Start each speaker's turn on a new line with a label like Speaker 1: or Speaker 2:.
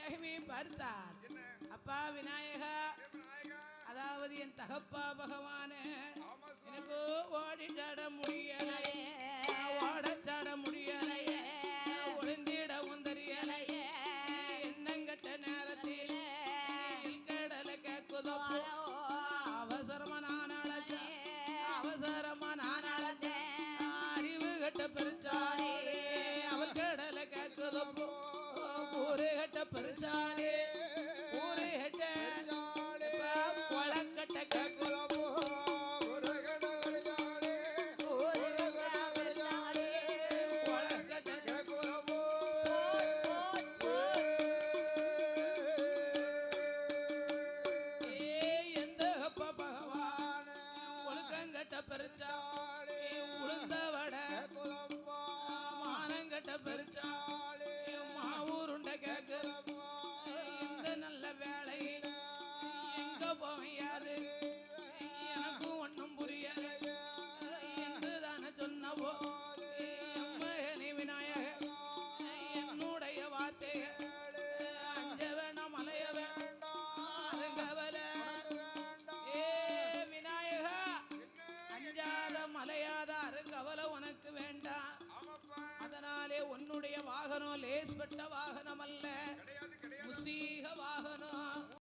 Speaker 1: விநாயகமே பார்த்தார். அப்பா விநாயகா, அதாவது என் தகப்பா பகவானே, எனக்கு ஓடிச்சாட முடியலையே, ஓடச்சாட முடியலையே, ஒளிந்திட உந்தறியலையே, என்னங்கட்ட நேரத்தில் கடலை கேட்குதோ அவசரமா நான் அழைச்சேன், அவசரமா நான் அழைச்சேன், அறிவு கட்ட பெருச்சாலே அவர் கடலை கேட்குதோ ஊரு கட்ட பெருச்சாலே ஊரு கட்ட கொளக்கட்ட கேட்குதோ உன்னுடைய வாகனம் லேஸ்பட்ட வாகனம் அல்ல, முசீக வாகனம்.